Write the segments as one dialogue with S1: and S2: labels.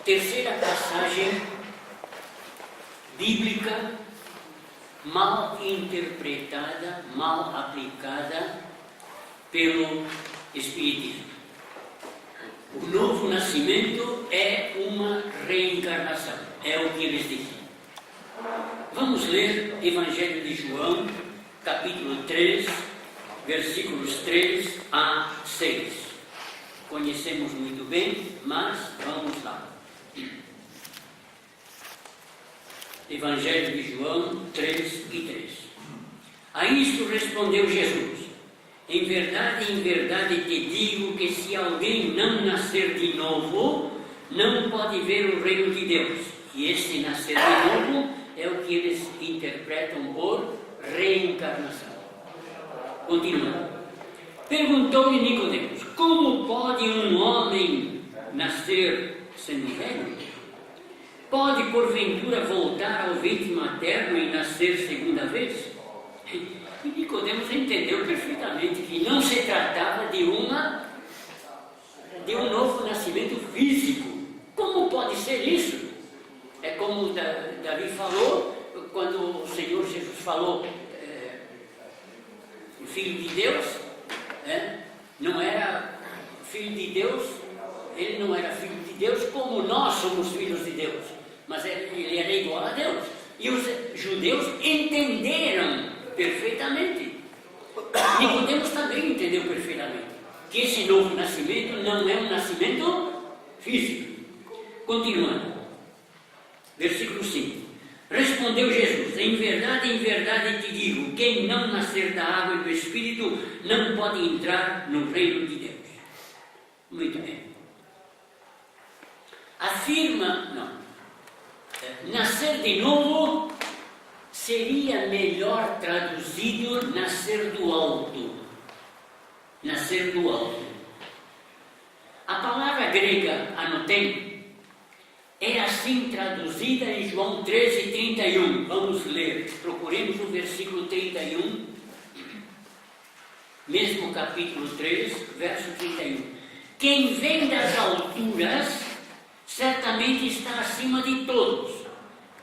S1: Terceira passagem bíblica mal interpretada, mal aplicada pelo Espiritismo. O novo nascimento é uma reencarnação, é o que eles dizem. Vamos ler Evangelho de João, capítulo 3, versículos 3 a 6. Conhecemos muito bem, mas vamos lá. Evangelho de João 3 e 3. A isto respondeu Jesus: em verdade, te digo que se alguém não nascer de novo, não pode ver o reino de Deus. E este nascer de novo é o que eles interpretam por reencarnação. Continuando. Perguntou-lhe Nicodemos: como pode um homem nascer sendo velho? Pode, porventura, voltar ao ventre materno e nascer segunda vez? E Nicodemos entendeu perfeitamente que não se tratava de um novo nascimento físico. Como pode ser isso? É como Davi falou, quando o Senhor Jesus falou, o Filho de Deus, não era Filho de Deus, ele não era Filho de Deus como nós somos filhos de Deus, mas ele era igual a Deus. E os judeus entenderam perfeitamente. Nicodemos também entendeu perfeitamente que esse novo nascimento não é um nascimento físico. Continuando, versículo 5. Respondeu Jesus: em verdade te digo, quem não nascer da água e do Espírito não pode entrar no reino de Deus. Muito bem. Nascer de novo seria melhor traduzido nascer do alto. Nascer do alto. A palavra grega anotem é assim traduzida em João 13:31. Vamos ler. Procuremos o versículo 31. Mesmo capítulo 3, verso 31. Quem vem das alturas certamente está acima de todos.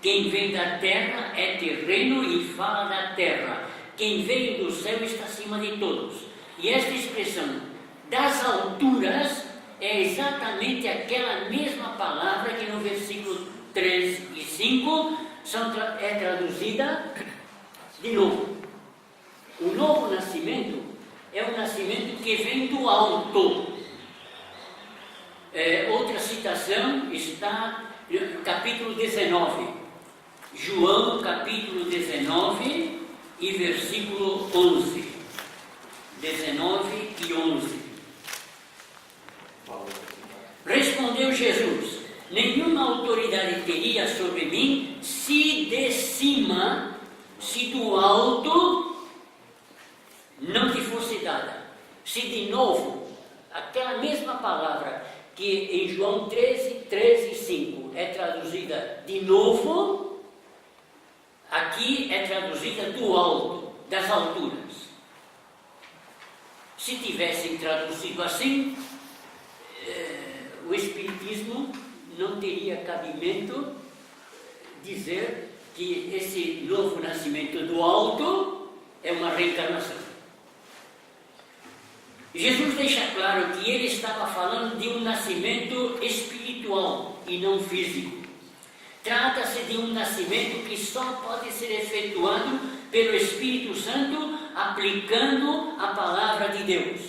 S1: Quem vem da terra é terreno e fala da terra. Quem veio do céu está acima de todos. E esta expressão das alturas é exatamente aquela mesma palavra que no versículo 3 e 5 é traduzida de novo. O novo nascimento é um nascimento que vem do alto. Outra citação está no capítulo 19. João, capítulo 19 e versículo 11. 19 e 11. Respondeu Jesus: nenhuma autoridade teria sobre mim se de cima, se do alto não te fosse dada. Se de novo, aquela mesma palavra que em João 13 e 5 é traduzida de novo, aqui é traduzida do alto, das alturas. Se tivessem traduzido assim, o Espiritismo não teria cabimento dizer que esse novo nascimento do alto é uma reencarnação. Jesus deixa claro que ele estava falando de um nascimento espiritual e não físico. Trata-se de um nascimento que só pode ser efetuado pelo Espírito Santo aplicando a palavra de Deus.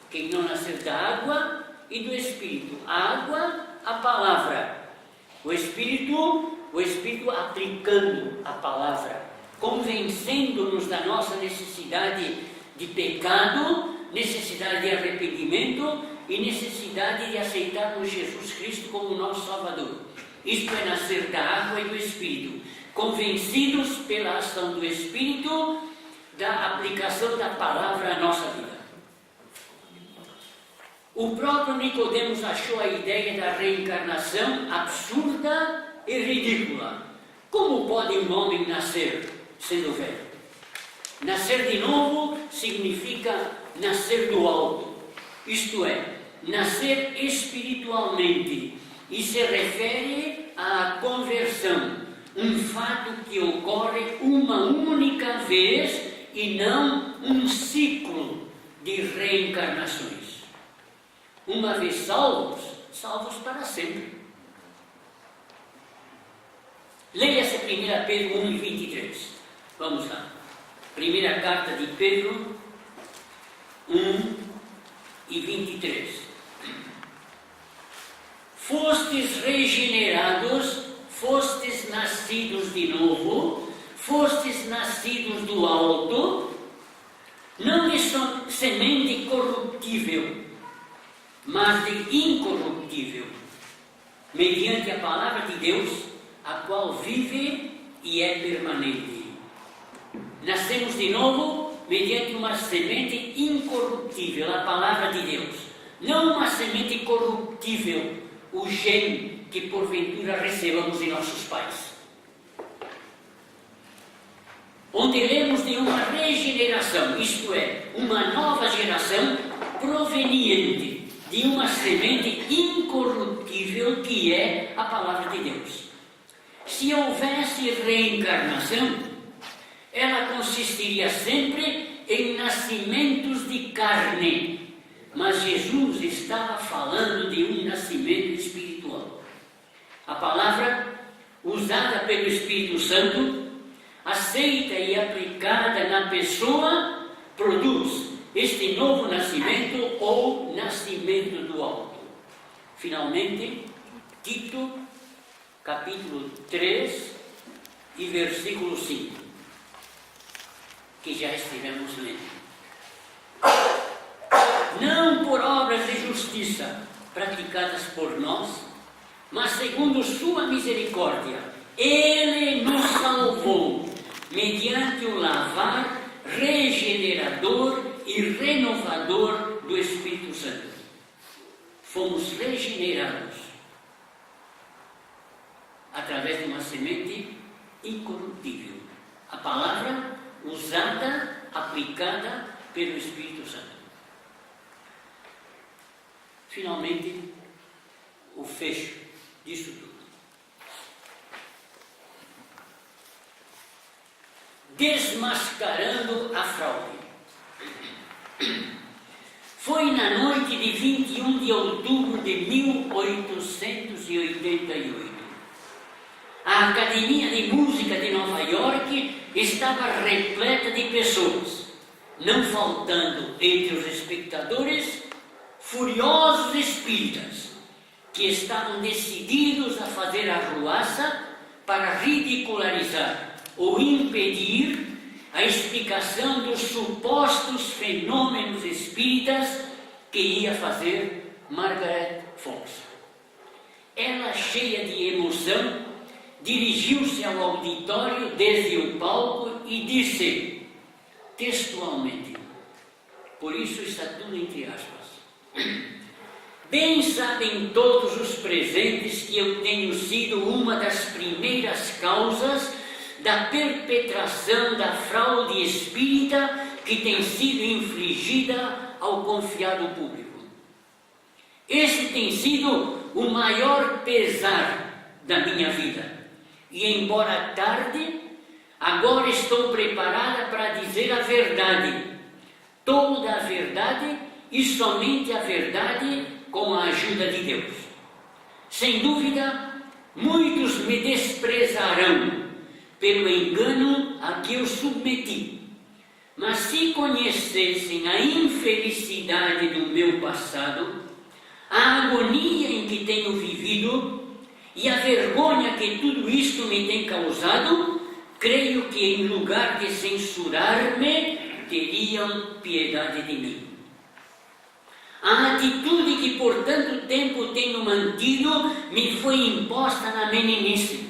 S1: Quem não nascer da água e do Espírito. A água, a palavra. O Espírito aplicando a palavra, convencendo-nos da nossa necessidade de pecado, necessidade de arrependimento e necessidade de aceitarmos Jesus Cristo como nosso Salvador. Isto é nascer da água e do Espírito, convencidos pela ação do Espírito da aplicação da palavra à nossa vida. O próprio Nicodemos achou a ideia da reencarnação absurda e ridícula. Como pode um homem nascer sendo velho? Nascer de novo significa nascer do alto, isto é, nascer espiritualmente, e se refere à conversão, um fato que ocorre uma única vez e não um ciclo de reencarnações. Uma vez salvos, salvos para sempre. Leia-se 1 Pedro 1 e 23. Vamos lá. Primeira carta de Pedro 1 e 23. Fostes regenerados, fostes nascidos de novo, fostes nascidos do alto, não de semente corruptível, mas de incorruptível, mediante a palavra de Deus, a qual vive e é permanente. Nascemos de novo mediante uma semente incorruptível, a palavra de Deus, não uma semente corruptível, o gene que porventura recebamos de nossos pais. Onde lemos de uma regeneração, isto é, uma nova geração proveniente de uma semente incorruptível que é a palavra de Deus. Se houvesse reencarnação, ela consistiria sempre em nascimentos de carne, mas Jesus estava falando de um nascimento espiritual. A palavra usada pelo Espírito Santo, aceita e aplicada na pessoa, produz este novo nascimento ou nascimento do alto. Finalmente, Tito, capítulo 3 e versículo 5, que já estivemos lendo. Não por obras de justiça praticadas por nós, mas segundo sua misericórdia, Ele nos salvou, mediante o lavar regenerador e renovador do Espírito Santo. Fomos regenerados através de uma semente incorruptível. A palavra usada, aplicada pelo Espírito Santo. Finalmente, o fecho disso tudo. Desmascarando a fraude. Foi na noite de 21 de outubro de 1888. A Academia de Música de Nova York estava repleta de pessoas, não faltando entre os espectadores furiosos espíritas que estavam decididos a fazer arruaça para ridicularizar ou impedir a explicação dos supostos fenômenos espíritas que ia fazer Margaret Fox. Ela, cheia de emoção, dirigiu-se ao auditório desde o palco e disse, textualmente, por isso está tudo entre aspas, bem sabem todos os presentes que eu tenho sido uma das primeiras causas da perpetração da fraude espírita que tem sido infligida ao confiado público. Esse tem sido o maior pesar da minha vida. E embora tarde, agora estou preparada para dizer a verdade, toda a verdade e somente a verdade com a ajuda de Deus. Sem dúvida, muitos me desprezarão pelo engano a que eu submeti, mas se conhecessem a infelicidade do meu passado, a agonia em que tenho vivido e a vergonha que tudo isto me tem causado, creio que em lugar de censurar-me, teriam piedade de mim. A atitude que por tanto tempo tenho mantido me foi imposta na meninice,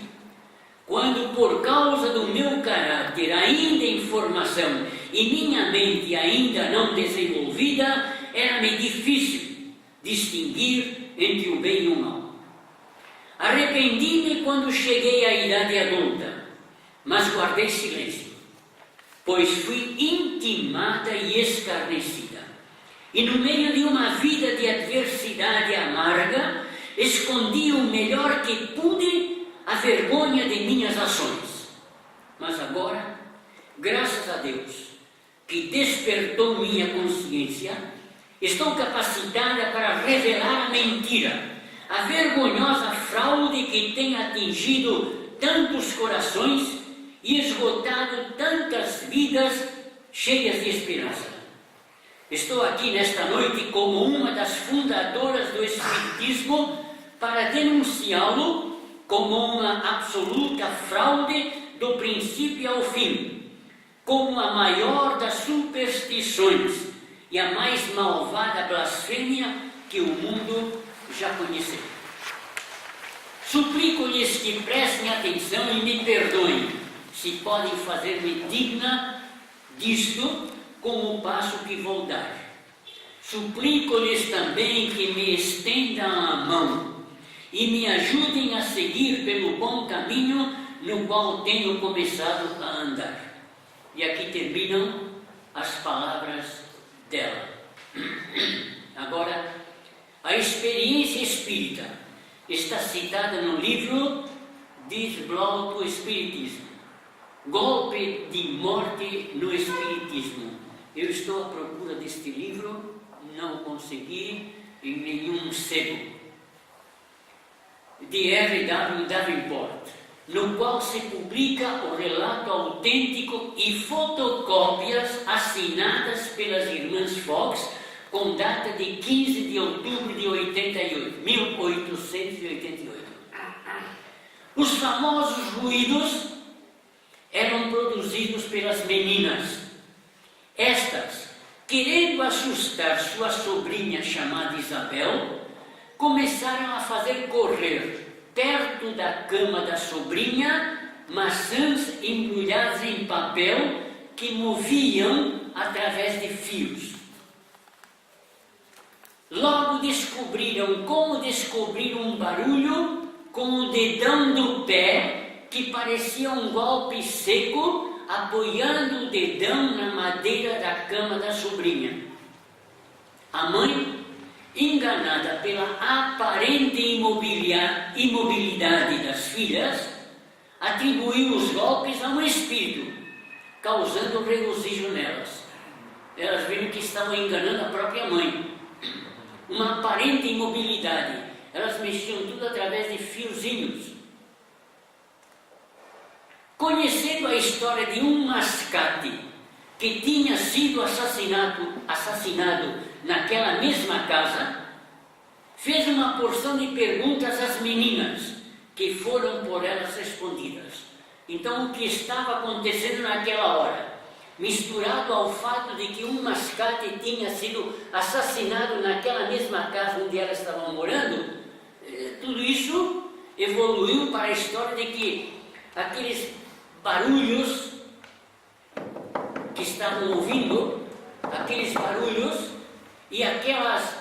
S1: quando por causa do meu caráter ainda em formação e minha mente ainda não desenvolvida, era-me difícil distinguir entre o bem e o mal. Arrependi-me quando cheguei à idade adulta, mas guardei silêncio, pois fui intimada e escarnecida. E no meio de uma vida de adversidade amarga, escondi o melhor que pude a vergonha de minhas ações. Mas agora, graças a Deus, que despertou minha consciência, estou capacitada para revelar a mentira, a vergonhosa fraude que tem atingido tantos corações e esgotado tantas vidas cheias de esperança. Estou aqui nesta noite como uma das fundadoras do Espiritismo para denunciá-lo como uma absoluta fraude do princípio ao fim, como a maior das superstições e a mais malvada blasfêmia que o mundo já conheceu. Suplico-lhes que prestem atenção e me perdoem, se podem fazer-me digna disto com o passo que vou dar. Suplico-lhes também que me estendam a mão e me ajudem a seguir pelo bom caminho no qual tenho começado a andar. E aqui terminam as palavras dela. Agora, a experiência espírita está citada no livro Desbloqueio do Espiritismo. Golpe de morte no Espiritismo. Eu estou à procura deste livro, não consegui em nenhum sebo. De R.W. Davenport, no qual se publica o relato autêntico e fotocópias assinadas pelas irmãs Fox, com data de 15 de outubro de 1888. Os famosos ruídos eram produzidos pelas meninas. Estas, querendo assustar sua sobrinha chamada Isabel, começaram a fazer correr perto da cama da sobrinha maçãs embrulhadas em papel que moviam através de fios. Logo descobriram como descobrir um barulho com o dedão do pé, que parecia um golpe seco, apoiando o dedão na madeira da cama da sobrinha. A mãe, enganada pela aparente imobilidade das filhas, atribuiu os golpes a um espírito, causando regozijo nelas. Elas viram que estavam enganando a própria mãe. Uma aparente imobilidade. Elas mexiam tudo através de fiozinhos. Conhecendo a história de um mascate que tinha sido assassinado naquela mesma casa, fez uma porção de perguntas às meninas, que foram por elas respondidas. Então, o que estava acontecendo naquela hora, misturado ao fato de que um mascate tinha sido assassinado naquela mesma casa onde elas estavam morando, tudo isso evoluiu para a história de que aqueles barulhos que estavam ouvindo, aqueles barulhos e aquelas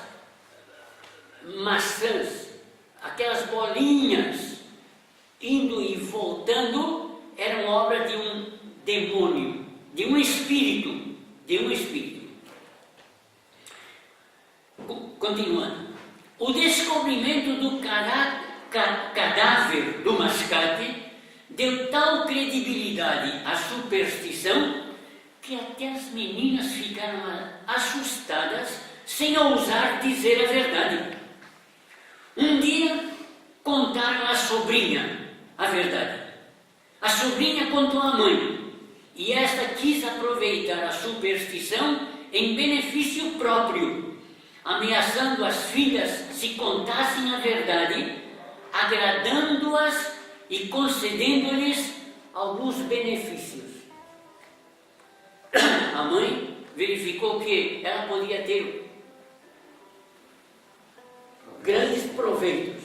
S1: maçãs, aquelas bolinhas indo e voltando, eram obra de um demônio, de um espírito, Continuando. O descobrimento do cadáver do mascate deu tal credibilidade à superstição que até as meninas ficaram assustadas sem ousar dizer a verdade. Um dia contaram à sobrinha a verdade. A sobrinha contou à mãe e esta quis aproveitar a superstição em benefício próprio, ameaçando as filhas se contassem a verdade, agradando-as e concedendo-lhes alguns benefícios. A mãe verificou que ela podia ter grandes proveitos.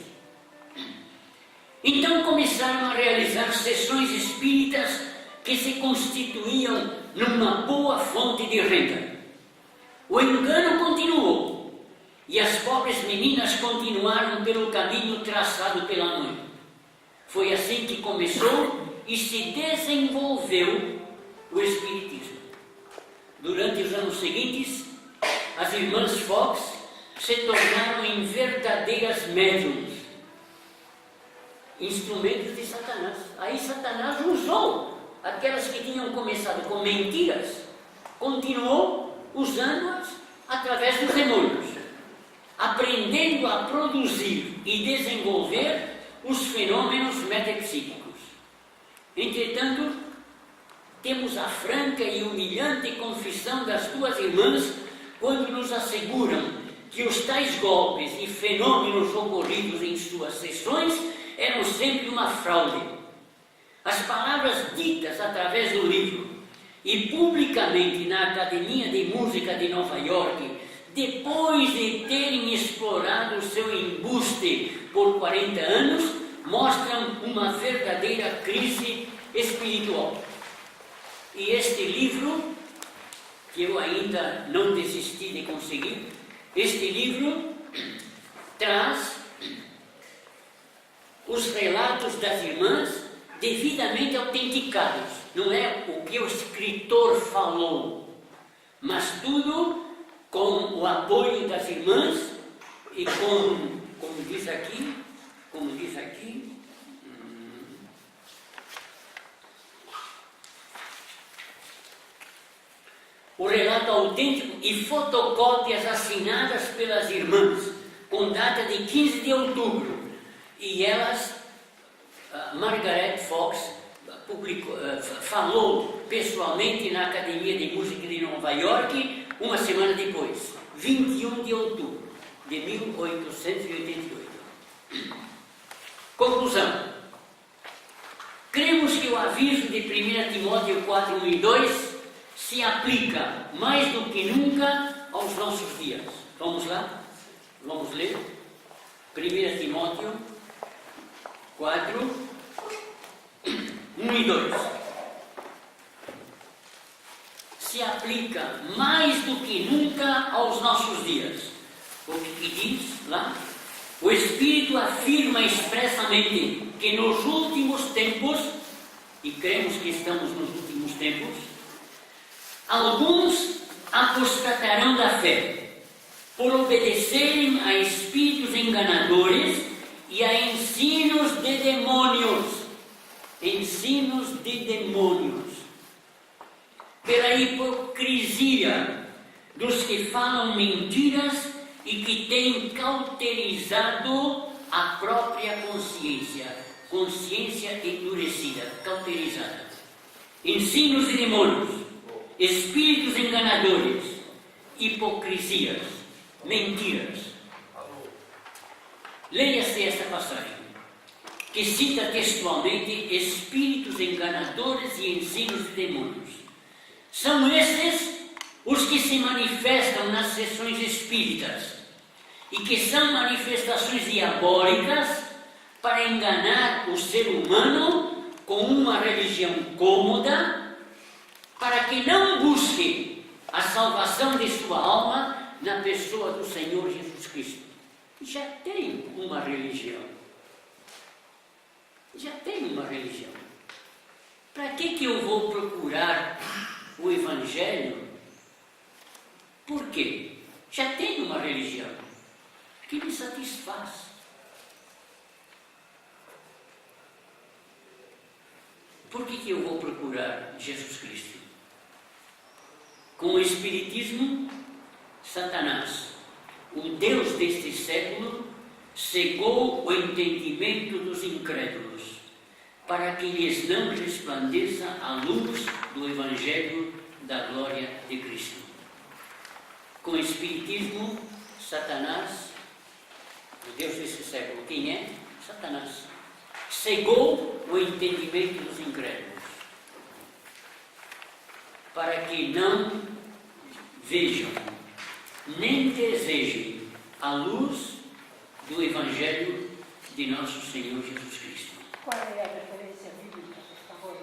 S1: Então começaram a realizar sessões espíritas que se constituíam numa boa fonte de renda. O engano continuou e as pobres meninas continuaram pelo caminho traçado pela mãe. Foi assim que começou e se desenvolveu o Espiritismo. Durante os anos seguintes, as irmãs Fox se tornaram em verdadeiras médiums instrumentos de Satanás. Aí Satanás usou aquelas que tinham começado com mentiras, continuou usando-as através dos demônios, aprendendo a produzir e desenvolver os fenômenos metapsíquicos. Entretanto, temos a franca e humilhante confissão das duas irmãs quando nos asseguram que os tais golpes e fenômenos ocorridos em suas sessões eram sempre uma fraude. As palavras ditas através do livro e publicamente na Academia de Música de Nova York, depois de terem explorado seu embuste por 40 anos, mostram uma verdadeira crise espiritual. E este livro, que eu ainda não desisti de conseguir, este livro traz os relatos das irmãs devidamente autenticados. Não é o que o escritor falou, mas tudo com o apoio das irmãs e como diz aqui, o relato autêntico e fotocópias assinadas pelas irmãs, com data de 15 de outubro. E elas, Margaret Fox, falou pessoalmente na Academia de Música de Nova York uma semana depois, 21 de outubro de 1888. Conclusão. Cremos que o aviso de 1 Timóteo 4, 1 e 2 se aplica mais do que nunca aos nossos dias. Vamos lá? Vamos ler? 1 Timóteo 4, 1 e 2. Se aplica mais do que nunca aos nossos dias. O que diz lá? O Espírito afirma expressamente que nos últimos tempos, e cremos que estamos nos últimos tempos, alguns apostatarão da fé, por obedecerem a espíritos enganadores e a ensinos de demônios. Ensinos de demônios. Pela hipocrisia dos que falam mentiras e que têm cauterizado a própria consciência endurecida, cauterizada. Ensinos de demônios, espíritos enganadores, hipocrisias, mentiras. Leia-se esta passagem, que cita textualmente espíritos enganadores e ensinos de demônios. São estes os que se manifestam nas sessões espíritas e que são manifestações diabólicas para enganar o ser humano com uma religião cômoda, para que não busque a salvação de sua alma na pessoa do Senhor Jesus Cristo. Já tem uma religião. Já tem uma religião. Para que eu vou procurar o Evangelho? Por quê? Já tem uma religião que me satisfaz. Por que eu vou procurar Jesus Cristo? Com o Espiritismo, Satanás, o Deus deste século, cegou o entendimento dos incrédulos, para que lhes não resplandeça a luz do Evangelho da glória de Cristo. Com o Espiritismo, Satanás, o Deus deste século, quem é? Satanás. Cegou o entendimento dos incrédulos, para que não vejam, nem desejem a luz do Evangelho de nosso Senhor Jesus Cristo.
S2: Qual é a referência bíblica, por favor?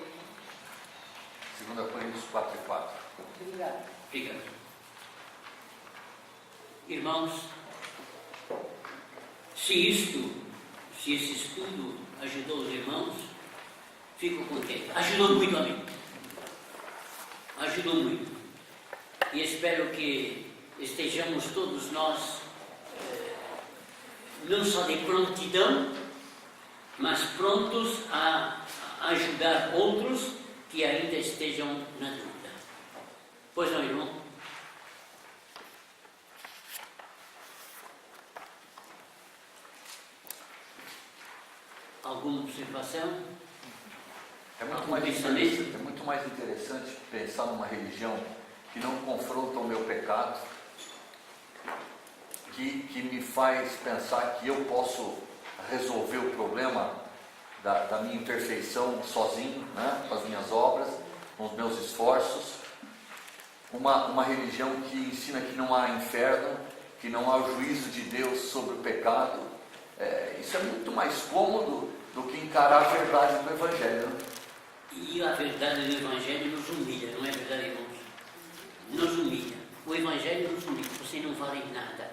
S3: 2 Coríntios 4 e 4.
S2: Obrigada.
S1: Obrigado. Irmãos, se esse estudo ajudou os irmãos, fico contente. Ajudou muito a mim. Ajudou muito. E espero que estejamos todos nós não só de prontidão, mas prontos a ajudar outros que ainda estejam na dúvida. Pois não, irmão? Alguma observação?
S3: É muito mais interessante pensar numa religião que não confronta o meu pecado, que me faz pensar que eu posso resolver o problema da minha imperfeição sozinho, né, com as minhas obras, com os meus esforços. Uma religião que ensina que não há inferno, que não há o juízo de Deus sobre o pecado. Isso é muito mais cômodo do que encarar a verdade do Evangelho, né?
S1: E a verdade do Evangelho nos humilha, não é verdade, irmãos? Nos humilha. O Evangelho nos humilha. Você não vale nada.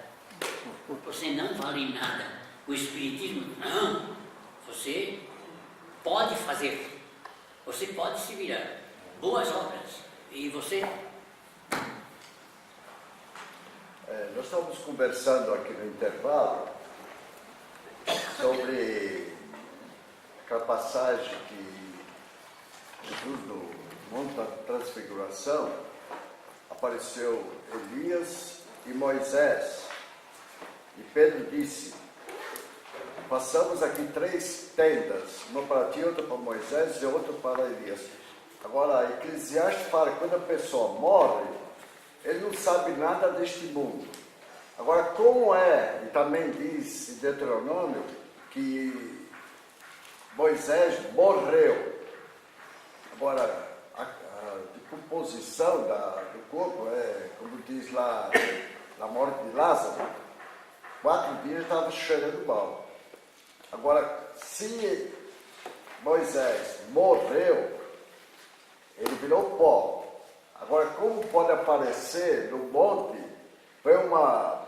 S1: Você não vale nada. O Espiritismo, não. Você pode fazer. Você pode se virar. Boas obras. E você?
S4: Nós estamos conversando aqui no intervalo sobre aquela passagem que Jesus, no Monte da Transfiguração, apareceu Elias e Moisés. E Pedro disse: passamos aqui 3 tendas, uma para ti, outra para Moisés e outra para Elias. Agora, Eclesiastes fala que quando a pessoa morre, ele não sabe nada deste mundo. Agora, como é, e também diz em Deuteronômio, que Moisés morreu. Agora, a decomposição do corpo, como diz lá, na morte de Lázaro, 4 dias estava cheirando mal. Agora, se Moisés morreu, ele virou pó. Agora, como pode aparecer no monte, foi uma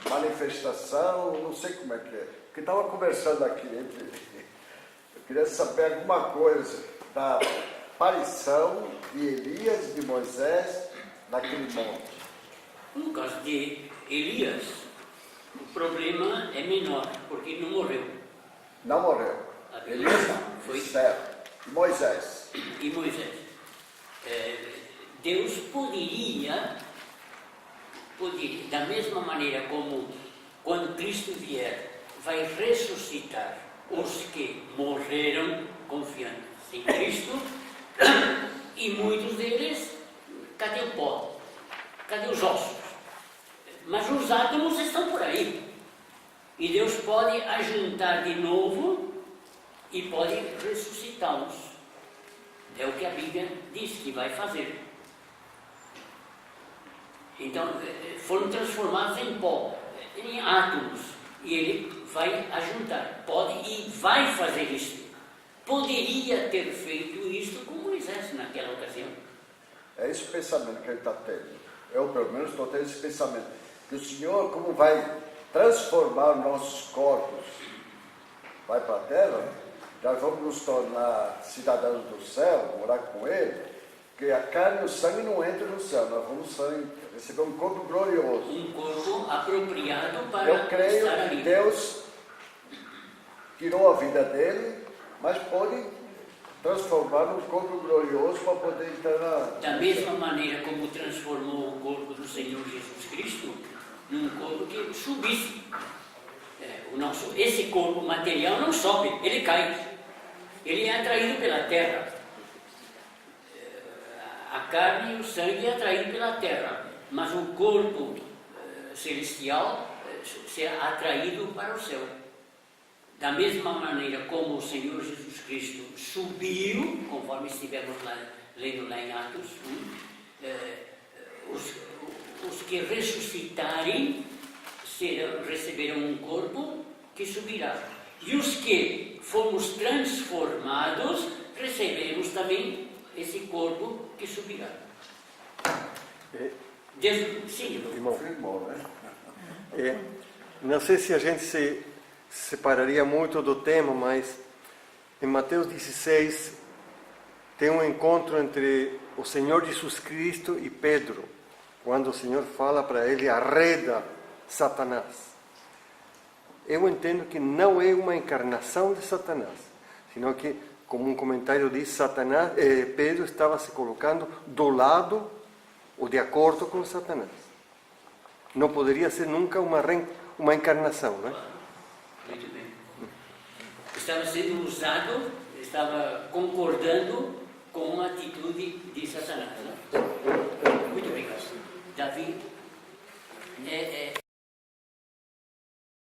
S4: manifestação, não sei como é que é. Porque estava conversando aqui, eu queria saber alguma coisa da aparição de Elias e de Moisés naquele monte.
S1: No caso de Elias, o problema é menor, porque não morreu.
S4: Não morreu. Elias não,
S1: foi
S4: certo. E Moisés?
S1: E Moisés. Deus poderia, da mesma maneira como quando Cristo vier, vai ressuscitar os que morreram confiando em Cristo, e muitos deles, cadê o pó? Cadê os ossos? Mas os átomos estão por aí. E Deus pode ajuntar de novo e pode ressuscitá-los. É o que a Bíblia diz que vai fazer. Então, foram transformados em pó, em átomos. E ele vai ajuntar. Pode e vai fazer isso. Poderia ter feito isso com Moisés naquela ocasião.
S4: É esse o pensamento que ele está tendo. Eu, pelo menos, estou tendo esse pensamento. Que o Senhor, como vai transformar nossos corpos, vai para a terra, nós vamos nos tornar cidadãos do céu, morar com Ele, porque a carne e o sangue não entram no céu, nós vamos receber um corpo glorioso.
S1: Um corpo apropriado para
S4: Eu creio
S1: estar ali.
S4: que Deus tirou a vida dele, mas pode transformar num corpo glorioso para poder entrar na...
S1: Da mesma maneira como transformou o corpo do Senhor Jesus Cristo num corpo que subisse. Esse corpo material não sobe, ele cai. Ele é atraído pela terra. A carne e o sangue é atraído pela terra, mas o corpo celestial será atraído para o céu. Da mesma maneira como o Senhor Jesus Cristo subiu, conforme estivemos lendo lá em Atos, os que ressuscitarem receberão um corpo que subirá. E os que fomos transformados, receberemos também esse corpo que subirá. Sim,
S4: Confirmou, né?
S5: Não sei se a gente se separaria muito do tema, mas em Mateus 16 tem um encontro entre o Senhor Jesus Cristo e Pedro, quando o Senhor fala para ele: arreda Satanás. Eu entendo que não é uma encarnação de Satanás, senão que, como um comentário diz, Pedro estava se colocando do lado ou de acordo com Satanás. Não poderia ser nunca uma encarnação, não é?
S1: Muito bem. Estava sendo usado, estava concordando com a atitude de Satanás.